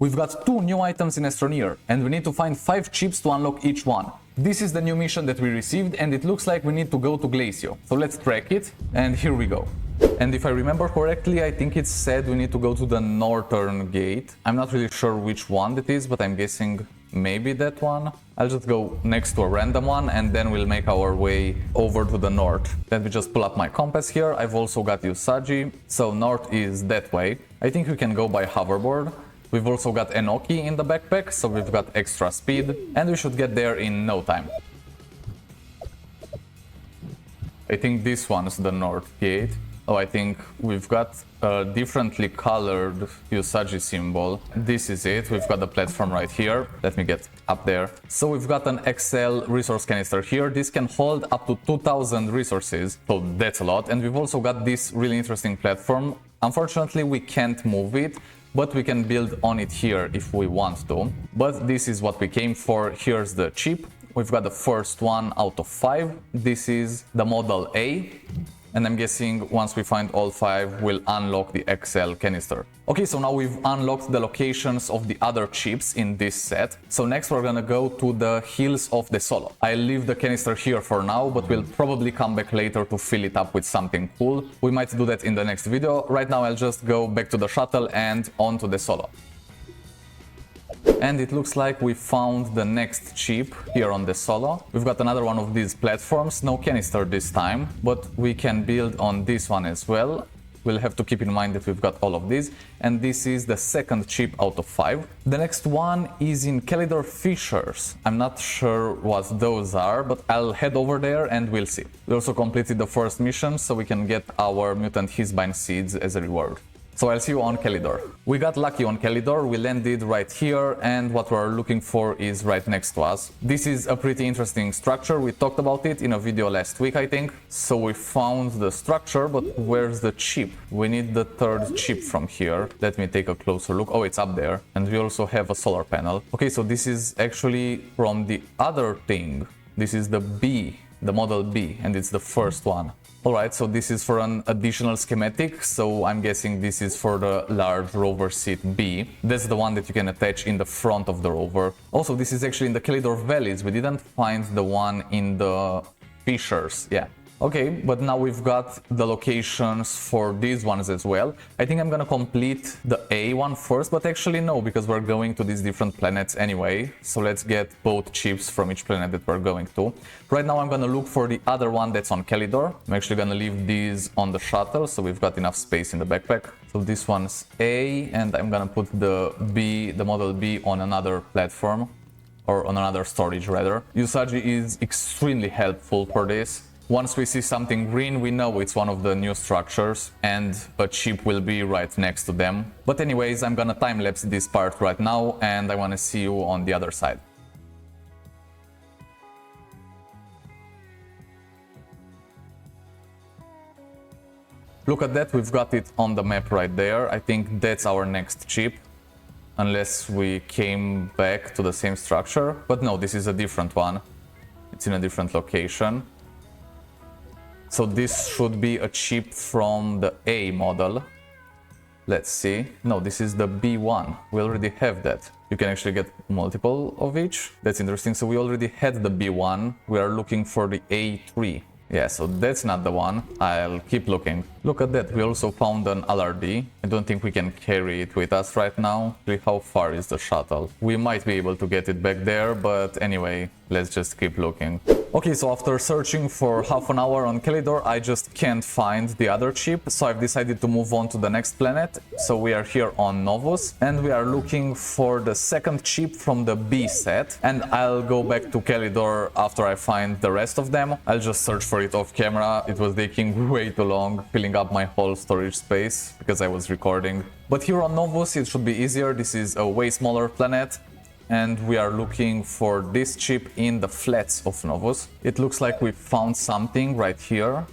We've got 2 new items in Astroneer, and we need to find 5 chips to unlock each one. This is the new mission that we received, and it looks like we need to go to Glacio. So let's track it, and here we go. And if I remember correctly, I think it said we need to go to the northern gate. I'm not really sure which one it is, but I'm guessing maybe that one. I'll just go next to a random one, and then we'll make our way over to the north. Let me just pull up my compass here. I've also got Usagi, so north is that way. I think we can go by hoverboard. We've also got Enoki in the backpack, so we've got extra speed, and we should get there in no time. I think this one's the north gate. Oh, I think we've got a differently colored Usagi symbol. This is it. We've got the platform right here. Let me get up there. So we've got an XL resource canister here. This can hold up to 2000 resources, so that's a lot. And we've also got this really interesting platform. Unfortunately, we can't move it, but we can build on it here if we want to. But this is what we came for. Here's the chip. We've got the first one out of 5. This is the model A. And I'm guessing once we find all 5, we'll unlock the XL canister. Okay, so now we've unlocked the locations of the other chips in this set. So next we're gonna go to the hills of the Solo. I'll leave the canister here for now, but we'll probably come back later to fill it up with something cool. We might do that in the next video. Right now I'll just go back to the shuttle and onto the Solo. And it looks like we found the next chip here on the Solo. We've got another one of these platforms, no canister this time, but we can build on this one as well. We'll have to keep in mind that we've got all of these, and this is the second chip out of 5. The next one is in Calidor Fissures. I'm not sure what those are, but I'll head over there and we'll see. We also completed the first mission, so we can get our mutant Hisbine seeds as a reward. So I'll see you on Calidor. We got lucky on Calidor, we landed right here, and what we're looking for is right next to us. This is a pretty interesting structure. We talked about it in a video last week, I think. So we found the structure, but where's the chip? We need the third chip from here. Let me take a closer look. Oh, it's up there. And we also have a solar panel. Okay, so this is actually from the other thing. This is the B, the model B, and it's the first one. Alright, so this is for an additional schematic, so I'm guessing this is for the large rover seat B. That's the one that you can attach in the front of the rover. Also, this is actually in the Calidor Valleys. We didn't find the one in the Fissures. Yeah. Okay, but now we've got the locations for these ones as well. I think I'm gonna complete the A one first, but actually no, because we're going to these different planets anyway. So let's get both chips from each planet that we're going to. Right now I'm gonna look for the other one that's on Calidor. I'm actually gonna leave these on the shuttle, so we've got enough space in the backpack. So this one's A, and I'm gonna put the B, the model B, on another platform, or on another storage rather. Usagi is extremely helpful for this. Once we see something green, we know it's one of the new structures, and a chip will be right next to them. But anyways, I'm gonna time-lapse this part right now, and I wanna see you on the other side. Look at that, we've got it on the map right there. I think that's our next chip, unless we came back to the same structure. But no, this is a different one. It's in a different location. So this should be a chip from the A model. Let's see. No, this is the B1. We already have that. You can actually get multiple of each. That's interesting. So we already had the B1. We are looking for the A3. Yeah, so that's not the one. I'll keep looking. Look at that. We also found an LRD. I don't think we can carry it with us right now. How far is the shuttle? We might be able to get it back there, but anyway, let's just keep looking. Okay, so after searching for half an hour on Calidor, I just can't find the other chip, so I've decided to move on to the next planet. So we are here on Novus, and we are looking for the second chip from the B set. And I'll go back to Calidor after I find the rest of them. I'll just search for it off camera. It was taking way too long, filling up my whole storage space because I was recording. But here on Novus, it should be easier. This is a way smaller planet. And we are looking for this chip in the flats of Novus. It looks like we found something right here.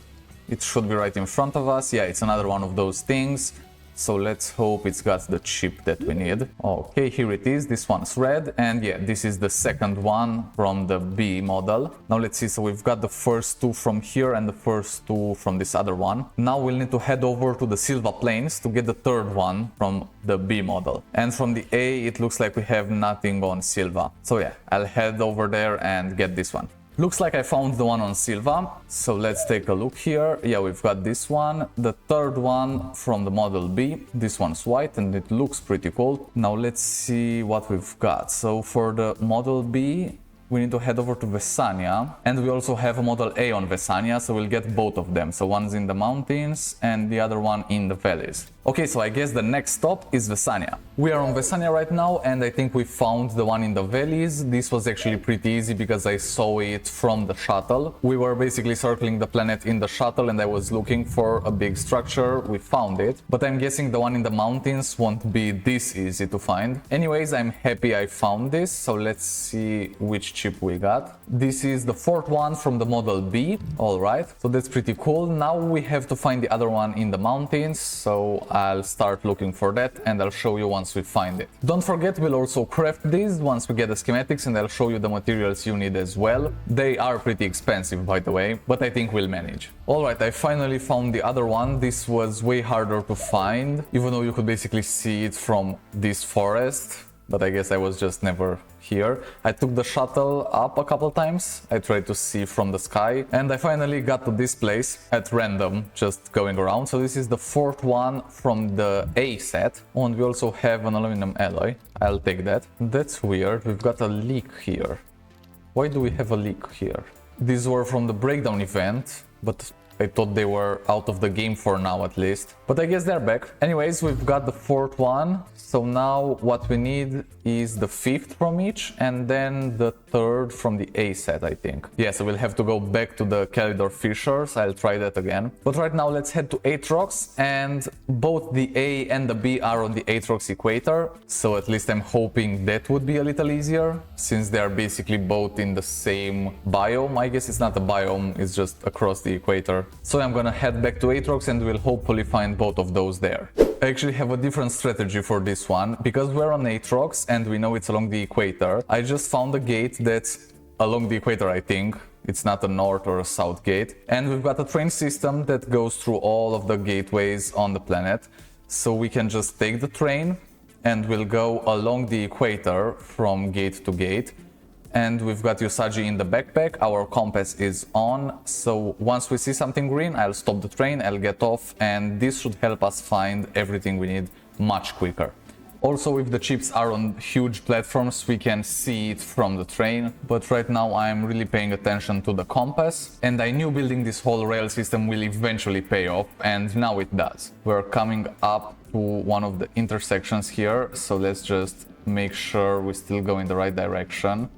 It should be right in front of us. Yeah, it's another one of those things. So let's hope it's got the chip that we need. Okay, here it is. This one's red. And yeah, this is the second one from the B model. Now let's see. So we've got the first two from here and the first two from this other one. Now we'll need to head over to the Silva Plains to get the third one from the B model. And from the A, it looks like we have nothing on Silva. So yeah, I'll head over there and get this one. Looks like I found the one on Silva, so let's take a look here. Yeah, we've got this one, the third one from the Model B. This one's white and it looks pretty cool. Now let's see what we've got. So for the Model B, we need to head over to Vesania, and we also have a Model A on Vesania, so we'll get both of them. So one's in the mountains and the other one in the valleys. Okay, so I guess the next stop is Vesania. We are on Vesania right now, and I think we found the one in the valleys. This was actually pretty easy because I saw it from the shuttle. We were basically circling the planet in the shuttle and I was looking for a big structure. We found it, but I'm guessing the one in the mountains won't be this easy to find. Anyways, I'm happy I found this, so let's see which chip we got. This is the fourth one from the Model B. All right, so that's pretty cool. Now we have to find the other one in the mountains, so I'll start looking for that and I'll show you once we find it. Don't forget, we'll also craft these once we get the schematics, and I'll show you the materials you need as well. They are pretty expensive, by the way, but I think we'll manage. Alright, I finally found the other one. This was way harder to find, even though you could basically see it from this forest. But I guess I was just never here. I took the shuttle up a couple times. I tried to see from the sky, and I finally got to this place at random, just going around. So this is the fourth one from the A set, and we also have an aluminum alloy. I'll take that. That's weird. We've got a leak here. Why do we have a leak here? These were from the breakdown event, but I thought they were out of the game for now at least. But I guess they're back. Anyways, we've got the fourth one. So now what we need is the fifth from each, and then the third from the A set, I think. Yeah, so we'll have to go back to the Calidor fissures. I'll try that again. But right now let's head to Atrox, and both the A and the B are on the Atrox equator. So at least I'm hoping that would be a little easier, since they're basically both in the same biome. I guess it's not a biome, it's just across the equator. So I'm gonna head back to Atrox and we'll hopefully find both of those there. I actually have a different strategy for this one, because we're on Atrox and we know it's along the equator. I just found a gate that's along the equator, I think. It's not a north or a south gate. And we've got a train system that goes through all of the gateways on the planet. So we can just take the train and we'll go along the equator from gate to gate. And we've got Usagi in the backpack, our compass is on, so once we see something green, I'll stop the train, I'll get off, and this should help us find everything we need much quicker. Also, if the chips are on huge platforms, we can see it from the train, but right now I'm really paying attention to the compass, and I knew building this whole rail system will eventually pay off, and now it does. We're coming up to one of the intersections here, so let's just make sure we still go in the right direction.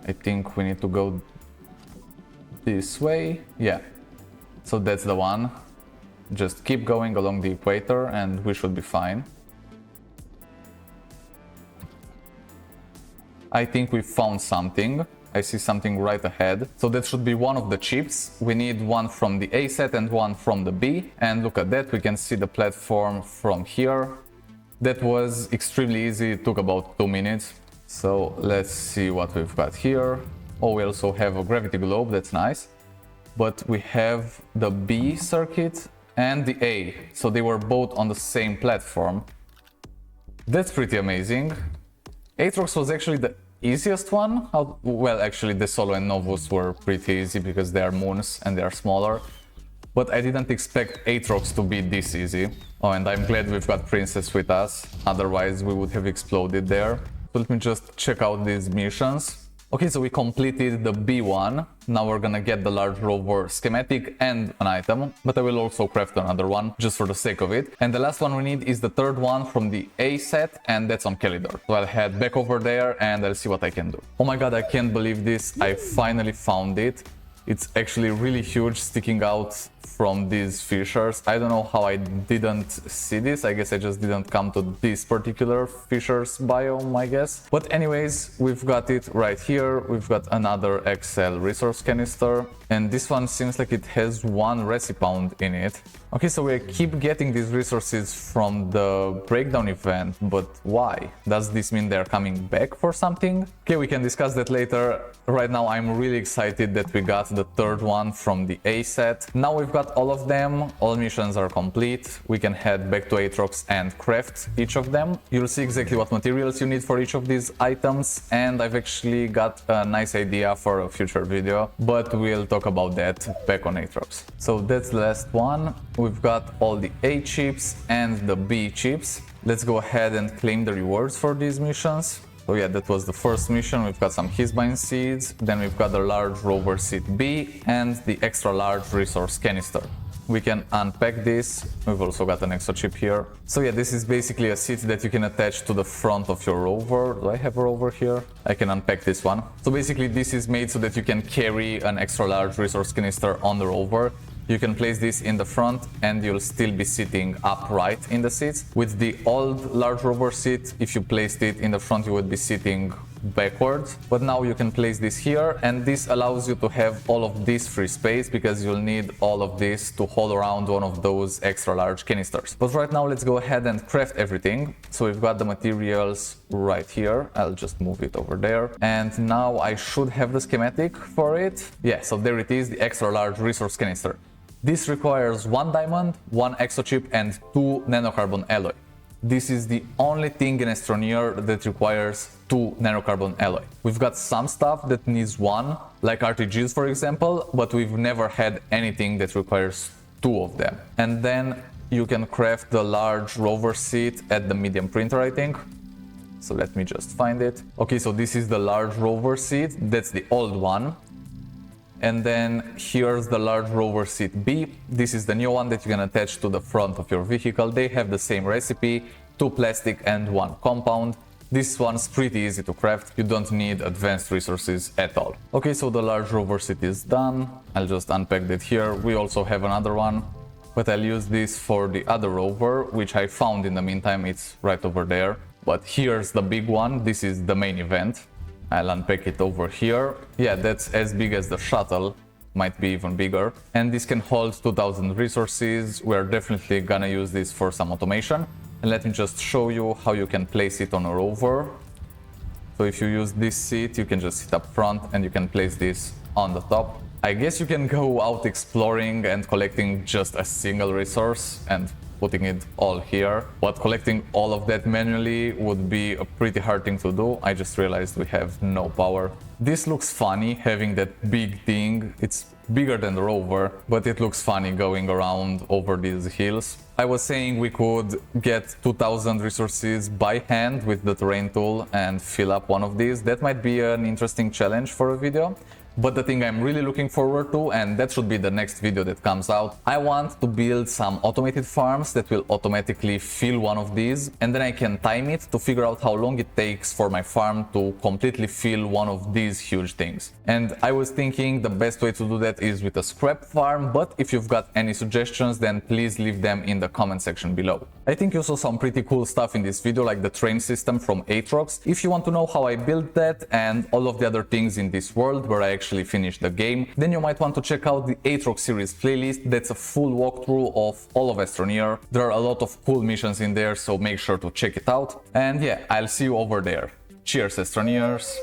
I think we need to go this way. Yeah, so that's the one. Just keep going along the equator and we should be fine. I think we found something. I see something right ahead. So that should be one of the chips. We need one from the A set and one from the B. And look at that, we can see the platform from here. That was extremely easy, it took about 2 minutes. So let's see what we've got here. Oh, we also have a gravity globe, that's nice. But we have the B circuit and the A, so they were both on the same platform. That's pretty amazing. Atrox was actually the easiest one. Well, actually the Solo and Novus were pretty easy because they are moons and they are smaller. But I didn't expect Atrox to be this easy. Oh, and I'm glad we've got Princess with us, otherwise we would have exploded there. So let me just check out these missions. Okay, so we completed the B1. Now we're gonna get the large rover schematic and an item, but I will also craft another one just for the sake of it. And the last one we need is the third one from the A set, and that's on Calidor. So I'll head back over there and I'll see what I can do. Oh my god, I can't believe this. I finally found it. It's actually really huge, sticking out from these fissures. I don't know how I didn't see this. I guess I just didn't come to this particular fissures biome, I guess. But anyways, we've got it right here. We've got another XL resource canister, and this one seems like it has 1 recipound in it. Okay, so we keep getting these resources from the breakdown event, but why? Does this mean they're coming back for something? Okay, we can discuss that later. Right now I'm really excited that we got the 3rd one from the A set. Now we've got all of them, all missions are complete. We can head back to Aatrox and craft each of them. You'll see exactly what materials you need for each of these items, and I've actually got a nice idea for a future video, but we'll talk about that back on Aatrox. So that's the last one. We've got all the A chips and the B chips. Let's go ahead and claim the rewards for these missions. So yeah, that was the first mission. We've got some Hisbine seeds, then we've got the large rover seed B and the extra large resource canister. We can unpack this. We've also got an extra chip here. So yeah, this is basically a seat that you can attach to the front of your rover. Do I have a rover here? I can unpack this one. So basically this is made so that you can carry an extra large resource canister on the rover. You can place this in the front and you'll still be sitting upright in the seats. With the old large rover seat, if you placed it in the front, you would be sitting backwards. But now you can place this here, and this allows you to have all of this free space because you'll need all of this to haul around one of those extra large canisters. But right now let's go ahead and craft everything. So we've got the materials right here. I'll just move it over there. And now I should have the schematic for it. Yeah, so there it is, the extra large resource canister. This requires 1 diamond, 1 exochip and 2 nanocarbon alloy. This is the only thing in Astroneer that requires 2 nanocarbon alloy. We've got some stuff that needs 1, like RTGs for example, but we've never had anything that requires 2 of them. And then you can craft the large rover seat at the medium printer, I think. So let me just find it. Okay, so this is the large rover seat, that's the old one. And then here's the large rover seat B. This is the new one that you can attach to the front of your vehicle. They have the same recipe, 2 plastic and 1 compound. This one's pretty easy to craft, you don't need advanced resources at all. Okay, so the large rover seat is done. I'll just unpack that here. We also have another one, but I'll use this for the other rover, which I found in the meantime, it's right over there. But here's the big one, this is the main event. I'll unpack it over here. Yeah, that's as big as the shuttle, might be even bigger. And this can hold 2000 resources. We're definitely gonna use this for some automation. And let me just show you how you can place it on a rover. So if you use this seat, you can just sit up front and you can place this on the top. I guess you can go out exploring and collecting just a single resource and putting it all here, but collecting all of that manually would be a pretty hard thing to do. I just realized we have no power. This looks funny, having that big thing. It's bigger than the rover, but it looks funny going around over these hills. I was saying we could get 2000 resources by hand with the terrain tool and fill up one of these. That might be an interesting challenge for a video. But the thing I'm really looking forward to, and that should be the next video that comes out, I want to build some automated farms that will automatically fill one of these, and then I can time it to figure out how long it takes for my farm to completely fill one of these huge things. And I was thinking the best way to do that is with a scrap farm, but if you've got any suggestions, then please leave them in the comment section below. I think you saw some pretty cool stuff in this video, like the train system from Aatrox. If you want to know how I built that and all of the other things in this world where I actually finished the game, then you might want to check out the Aatrox series playlist. That's a full walkthrough of all of Astroneer. There are a lot of cool missions in there, so make sure to check it out. And yeah, I'll see you over there. Cheers, Astroneers!